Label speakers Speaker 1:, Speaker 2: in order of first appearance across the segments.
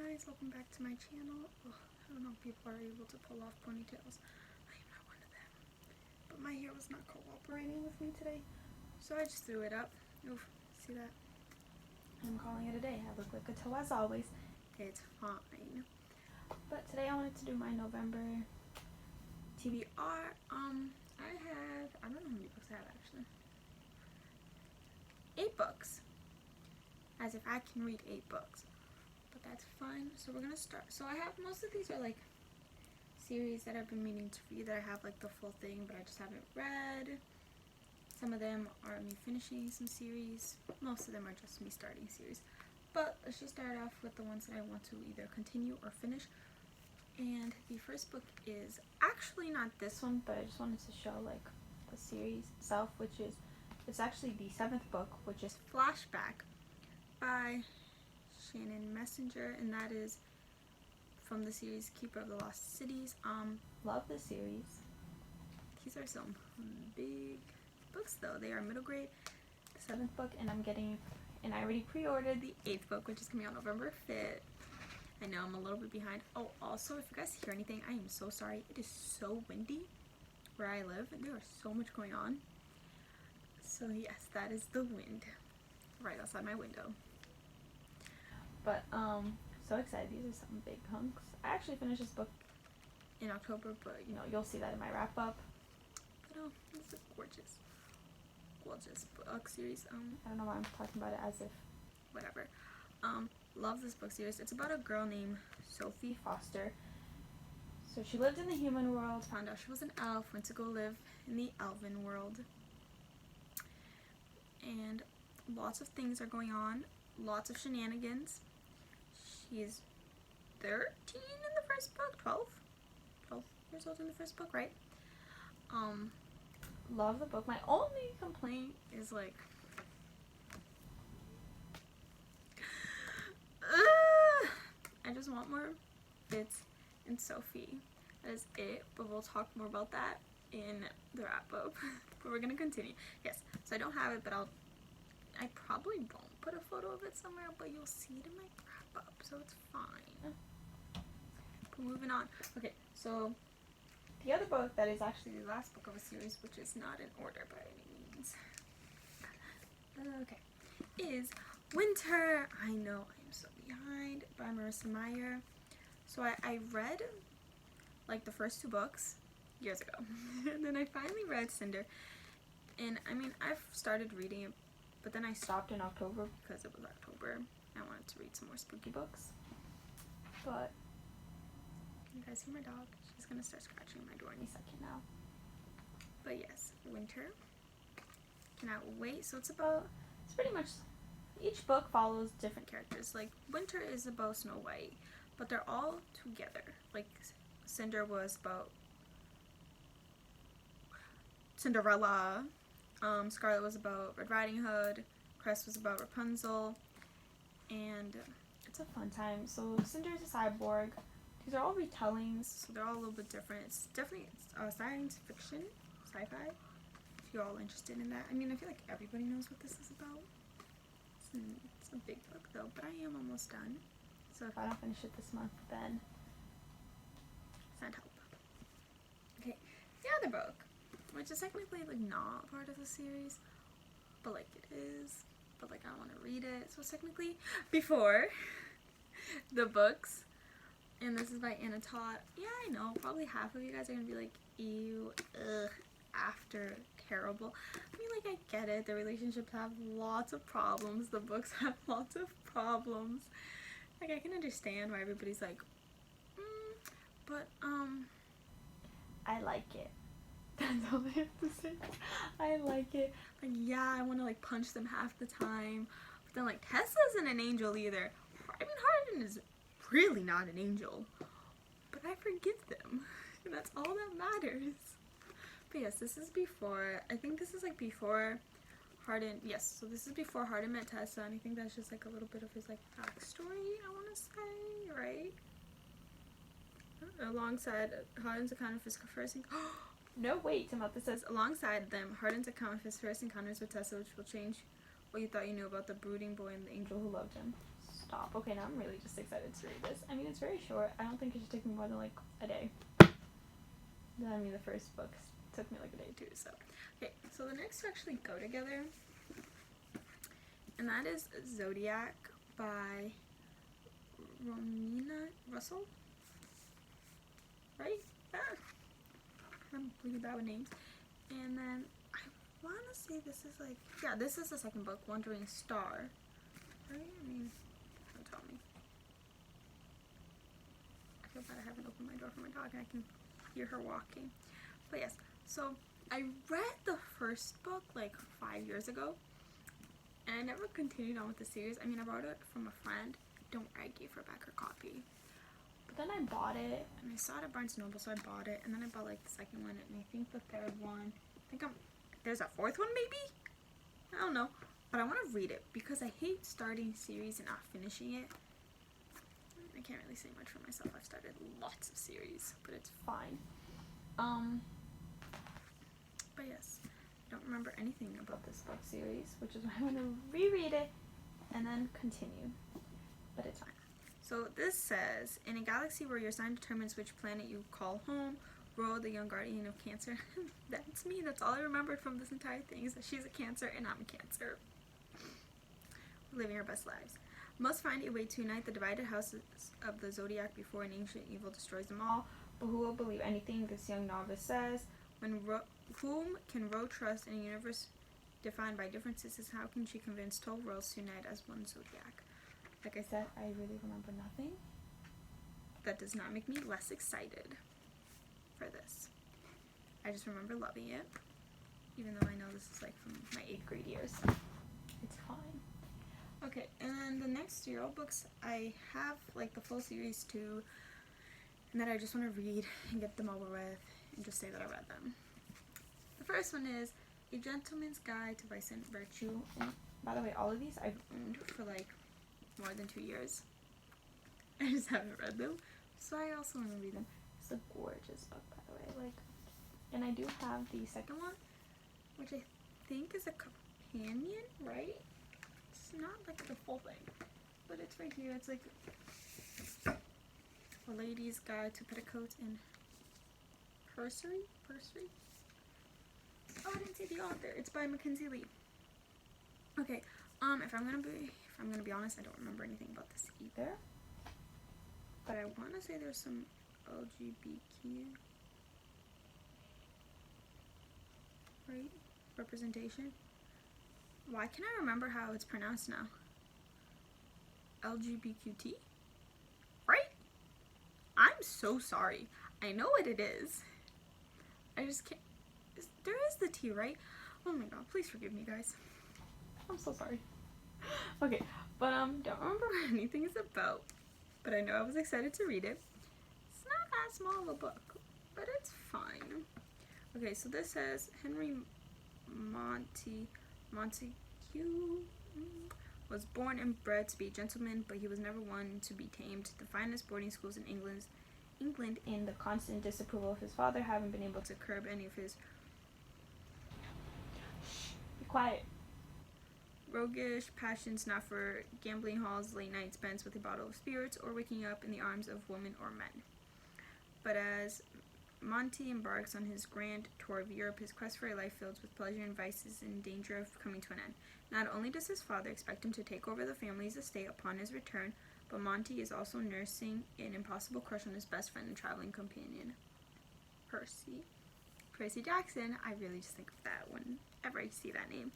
Speaker 1: guys, welcome back to my channel. Oh, I don't know if people are able to pull off ponytails. I am not one of them. But my hair was not cooperating with me today, so I just threw it up. Oof, see that? I'm calling it a day. I look like a toe as always. It's fine. But today I wanted to do my November TBR. I don't know how many books I have actually. 8 books. As if I can read 8 books. But that's fine. So we're gonna start. So I have, most of these are like series that I've been meaning to read, that I have like the full thing but I just haven't read. Some of them are me finishing some series. Most of them are just me starting series. But let's just start off with the ones that I want to either continue or finish. And the first book is actually not this one, but I just wanted to show like the series itself, which is, it's actually the 7th book, which is Flashback by Shannon Messenger, and that is from the series Keeper of the Lost Cities. Love the series. These are some big books though. They are middle grade. The 7th book, and I already pre-ordered the 8th book, which is coming out November 5th. I know I'm a little bit behind. Oh, also, if you guys hear anything, I am so sorry. It is so windy where I live. There is so much going on. So yes, that is the wind right outside my window. But so excited. These are some big hunks. I actually finished this book in October, but you know, you'll see that in my wrap up. But this is gorgeous book series. I don't know why I'm talking about it as if whatever. Love this book series. It's about a girl named Sophie Foster. So she lived in the human world, found out she was an elf, went to go live in the elven world, and lots of things are going on, lots of shenanigans. She's 13 in the first book, 12 years old in the first book, right? Love the book. My only complaint is like, I just want more Fitz and Sophie. That is it, but we'll talk more about that in the wrap up. But we're gonna continue. Yes, so I don't have it, but I probably won't put a photo of it somewhere, but you'll see it in my wrap up, so it's fine. But moving on. Okay, so the other book that is actually the last book of a series, which is not in order by any means, okay, is Winter. I know I'm so behind, by Marissa Meyer. So I read like the first 2 books years ago, and then I finally read Cinder, and I mean, I've started reading it, but then I stopped in October because it was October. I wanted to read some more spooky books. But you guys hear my dog? She's gonna start scratching my door any second now. But yes, Winter. Cannot wait. So it's pretty much, each book follows different characters. Like Winter is about Snow White, but they're all together. Like Cinder was about Cinderella, Scarlet was about Red Riding Hood, Crest was about Rapunzel, and it's a fun time. So Cinder is a cyborg. These are all retellings, so they're all a little bit different. It's definitely science fiction, sci-fi, if you're all interested in that. I mean, I feel like everybody knows what this is about. It's a big book though, but I am almost done. So if I don't finish it this month, then send help. Okay, the other book, which is technically like not part of the series, but like it is, but like I want to read it, so it's technically before the books, and this is by Anna Todd. Yeah, I know, probably half of you guys are gonna be like, ew, ugh, after terrible. I mean, like, I get it, the relationships have lots of problems, the books have lots of problems, like I can understand why everybody's like, but I like it. That's all I have to say. I like it. Like, yeah, I want to like punch them half the time, but then like Tessa isn't an angel either. I mean, Hardin is really not an angel, but I forgive them, and that's all that matters. But yes, this is before, I think this is like before Hardin, yes, so this is before Hardin met Tessa, and I think that's just like a little bit of his like backstory, I want to say, right? Alongside Hardin's account of his first no, wait, Timothy says, alongside them, Hardin's account of his first encounters with Tessa, which will change what you thought you knew about the brooding boy and the angel who loved him. stop. Okay, now I'm really just excited to read this. I mean, it's very short. I don't think it should take me more than like a day. I mean, the first book took me like a day too, so. Okay, so the next two actually go together. And that is Zodiac by Romina Russell. Right? Ah. I'm really bad with names. And then I want to say this is like, yeah, this is the second book, Wandering Star. Right? I mean, don't tell me. I feel bad I haven't opened my door for my dog and I can hear her walking. But yes, so I read the first book like 5 years ago. And I never continued on with the series. I mean, I borrowed it from a friend. Don't worry, I gave her back her copy. But then I bought it, and I saw it at Barnes & Noble, so I bought it. And then I bought, like, the second one, and I think the third one. There's a fourth one, maybe? I don't know. But I want to read it, because I hate starting series and not finishing it. I can't really say much for myself. I've started lots of series, but it's fine. But yes. I don't remember anything about this book series, which is why I want to reread it and then continue. But it's fine. So this says, in a galaxy where your sign determines which planet you call home, Ro, the young guardian of Cancer. That's me. That's all I remembered from this entire thing, is that she's a Cancer and I'm a Cancer. We're living our best lives. Must find a way to unite the divided houses of the zodiac before an ancient evil destroys them all. But who will believe anything this young novice says? Whom can Ro trust in a universe defined by differences? How can she convince 12 worlds to unite as one zodiac? Like I said, I really remember nothing. That does not make me less excited for this. I just remember loving it, even though I know this is like from my 8th grade years. So it's fine. Okay, and then the next 3 books, I have like the full series too, and that I just want to read and get them over with and just say that I read them. The first one is A Gentleman's Guide to Vice and Virtue. And by the way, all of these I've owned for like more than 2 years. I just haven't read them, so I also want to read them. It's a gorgeous book, by the way. Like, and I do have the second one, which I think is a companion, right? It's not like the full thing, but it's right here. It's like A Lady's Guide to Petticoats and Pursery. Oh, I didn't say the author. It's by Mackenzie Lee. Okay. If I'm gonna be honest, I don't remember anything about this either. But I want to say there's some LGBTQ, right? Representation. Why can't I remember how it's pronounced now? LGBTQ, right? I'm so sorry. I know what it is. I just can't. There is the T, right? Oh my god, please forgive me, guys. I'm so sorry. Okay, but don't remember what anything is about. But I know I was excited to read it. It's not that small of a book, but it's fine. Okay, so this says Henry Montague was born and bred to be a gentleman, but he was never one to be tamed. The finest boarding schools in England, in the constant disapproval of his father, haven't been able to curb any of his quiet roguish passions, not for gambling halls, late night spent with a bottle of spirits, or waking up in the arms of women or men. But as Monty embarks on his grand tour of Europe, his quest for a life filled with pleasure and vice is in danger of coming to an end. Not only does his father expect him to take over the family's estate upon his return, but Monty is also nursing an impossible crush on his best friend and traveling companion, Percy Jackson. I really just think of that whenever I see that name.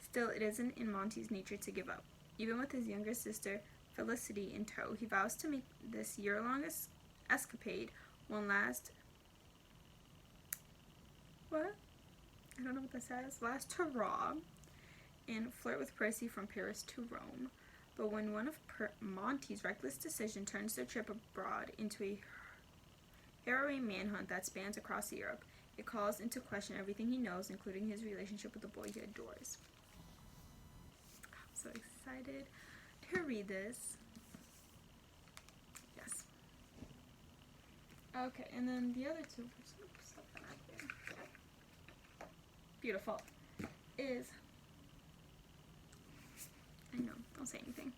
Speaker 1: Still, it isn't in Monty's nature to give up. Even with his younger sister, Felicity, in tow, he vows to make this year-long escapade one last... What? I don't know what that says. Last hurrah. And flirt with Percy from Paris to Rome. But when one of Monty's reckless decisions turns their trip abroad into a harrowing manhunt that spans across Europe, it calls into question everything he knows, including his relationship with the boy he adores. I'm so excited to read this. Yes. Okay, and then the other two, beautiful, is, I know, don't say anything,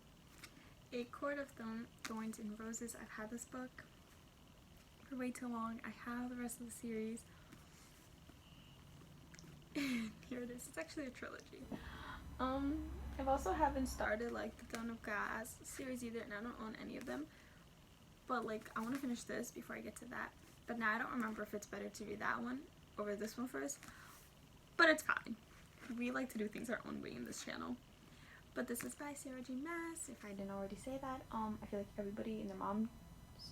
Speaker 1: A Court of Thorns and Roses. I've had this book for way too long. I have the rest of the series. Here it is. It's actually a trilogy. I've also haven't started like the Throne of Glass series either, and I don't own any of them. But like, I want to finish this before I get to that. But now I don't remember if it's better to read that one over this one first. But it's fine. We like to do things our own way in this channel. But this is by Sarah J. Maas. If I didn't already say that, I feel like everybody and their mom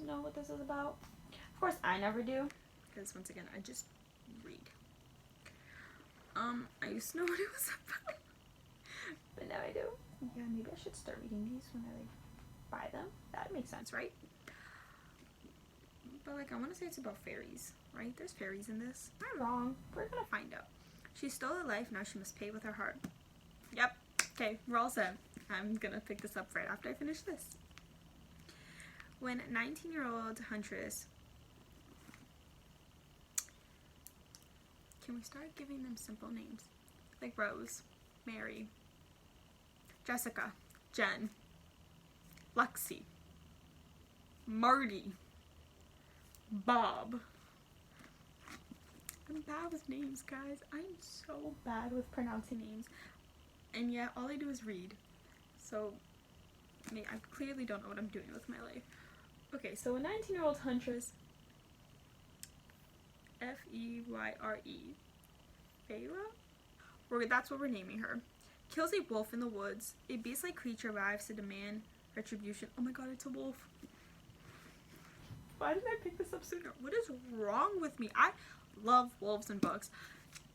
Speaker 1: know what this is about. Of course, I never do, because once again, I just read. I used to know what it was about, but now I do. Yeah, maybe I should start reading these when I buy them. That makes sense, right? But like, I want to say it's about fairies, right? There's fairies in this. I'm wrong. We're gonna find out. She stole a life, now she must pay with her heart. Yep. Okay, we're all set. I'm gonna pick this up right after I finish this. When 19-year-old Huntress... Can we start giving them simple names? Like Rose, Mary, Jessica, Jen, Lexi, Marty, Bob. I'm bad with names, guys. I'm so bad with pronouncing names. And yet, all I do is read. So, I clearly don't know what I'm doing with my life. Okay, so a 19-year-old Huntress, F-E-Y-R-E, Feyre? That's what we're naming her. Kills a wolf in the woods. A beast-like creature arrives to demand retribution. Oh my god, it's a wolf. Why didn't I pick this up sooner? What is wrong with me? I love wolves in books.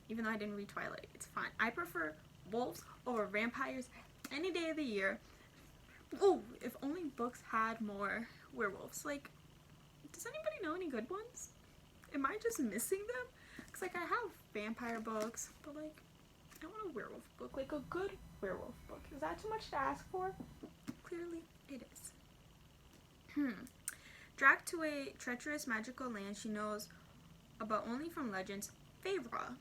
Speaker 1: Even though I didn't read Twilight. It's fine. I prefer wolves over vampires any day of the year. Oh, if only books had more werewolves. Like, does anybody know any good ones? Am I just missing them? Because, like, I have vampire books, but, like, I want a werewolf book. Like, a good werewolf book. Is that too much to ask for? Clearly, it is. Dragged to a treacherous magical land she knows about only from legends, Feyre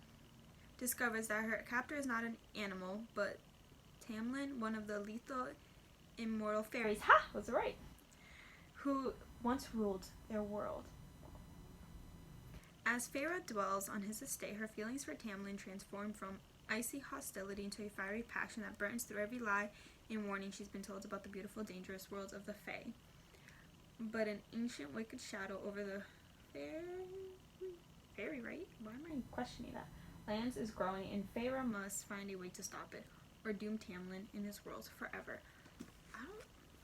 Speaker 1: discovers that her captor is not an animal, but Tamlin, one of the lethal immortal fairies, was right, who once ruled their world. As Feyre dwells on his estate, her feelings for Tamlin transform from icy hostility into a fiery passion that burns through every lie and warning she's been told about the beautiful, dangerous worlds of the Fae. But an ancient wicked shadow over the fairy, right? Why am I questioning that? Lands is growing, and Feyre must find a way to stop it, or doom Tamlin in his world forever.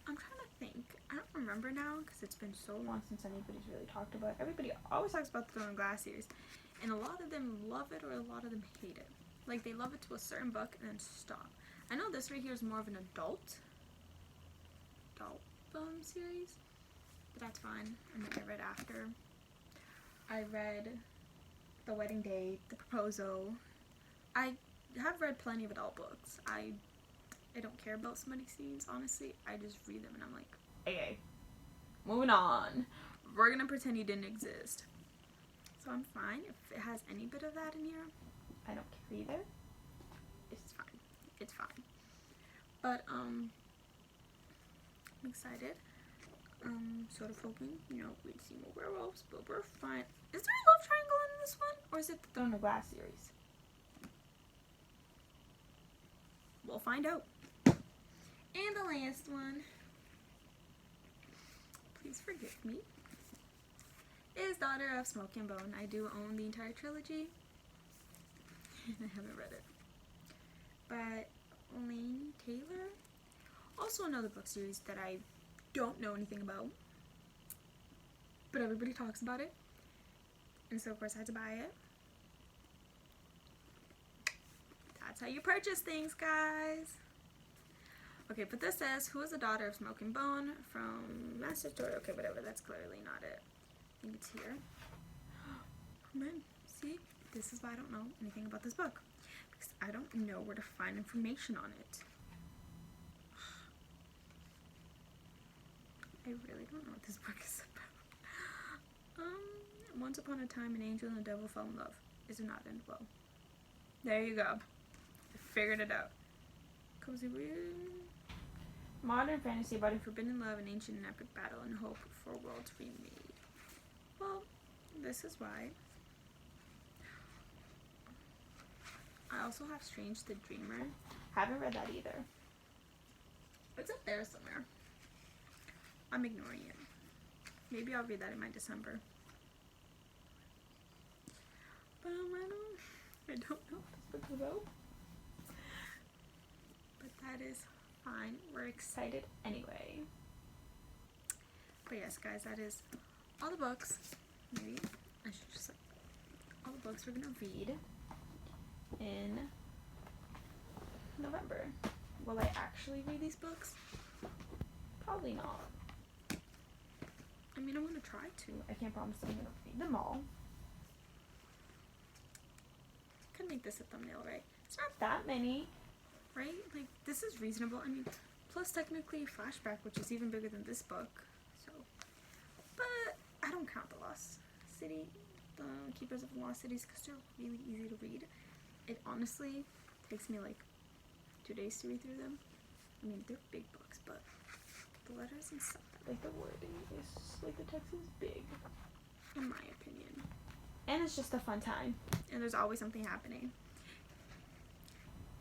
Speaker 1: I'm trying to think. I don't remember now, because it's been so long since anybody's really talked about it. Everybody always talks about the Throne of Glass series, and a lot of them love it, or a lot of them hate it. Like, they love it to a certain book, and then stop. I know this right here is more of an adult series, but that's fine. And then I read after. I read The Wedding Date, The Proposal. I have read plenty of adult books. I don't care about smutty scenes, honestly. I just read them and I'm like, hey, moving on. We're gonna pretend he didn't exist. So I'm fine. If it has any bit of that in here, I don't care either. It's fine. It's fine. But, I'm excited. Sort of hoping, you know, we'd see more werewolves, but we're fine. Is there a love triangle in this one? Or is it the Throne of Glass series? We'll find out. And the last one, please forgive me, is Daughter of Smoke and Bone. I do own the entire trilogy. And I haven't read it. By Laini Taylor. Also another book series that I don't know anything about, but everybody talks about it, and so of course I had to buy it. That's how you purchase things, guys. Okay, but this says, who is the daughter of Smoke and Bone from Master Story? Okay, whatever, that's clearly not it. I think it's here. Oh man, see? This is why I don't know anything about this book, because I don't know where to find information on it. I really don't know what this book is about. Once upon a time, an angel and a devil fell in love. It did not end well. There you go. I figured it out. Cozy weird. modern fantasy about a forbidden love, an ancient and epic battle, and hope for a world remade. Well, this is why. I also have Strange the Dreamer. Haven't read that either. It's up there somewhere. I'm ignoring it. Maybe I'll read that in my December. But I don't know what this book is about. But that is fine. We're excited anyway. But yes, guys, that is all the books. Maybe I should just like all the books we're gonna read in November. Will I actually read these books? Probably not. I mean, I'm gonna try to. I can't promise I'm gonna read them all. Could make this a thumbnail, right? It's not that many, right? Like, this is reasonable. I mean, plus technically Flashback, which is even bigger than this book. So, but I don't count the Lost City, the Keepers of the Lost Cities, because they're really easy to read. It honestly takes me like 2 days to read through them. I mean, they're big books, but the letters and stuff, like the wording is just, like, the text is big, in my opinion. And it's just a fun time. And there's always something happening.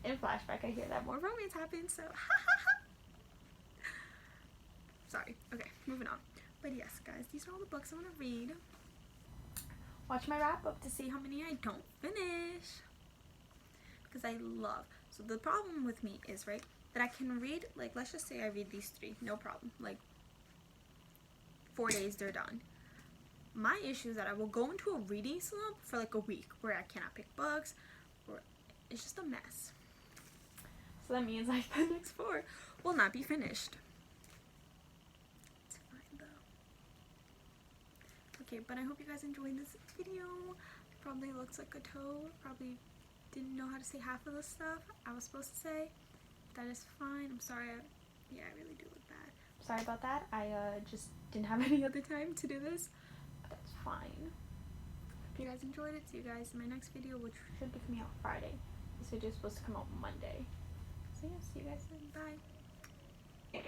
Speaker 1: In Flashback, I hear that more romance happens, so sorry. Okay, moving on. But yes, guys, these are all the books I want to read. Watch my wrap up to see how many I don't finish. Because I love. So the problem with me is, right, that I can read, like, let's just say I read these 3, no problem. Like, 4 days, they're done. My issue is that I will go into a reading slump for like a week where I cannot pick books, or it's just a mess. So that means like the next 4 will not be finished. It's fine though. Okay, but I hope you guys enjoyed this video. Probably looks like a toe. Probably didn't know how to say half of the stuff I was supposed to say. That is fine. I'm sorry. Yeah, I really do look bad. Sorry about that. I just didn't have any other time to do this. That's fine. Hope you guys enjoyed it. See you guys in my next video, which should be coming out Friday. This video is supposed to come out Monday. So yeah, see you guys then. Bye.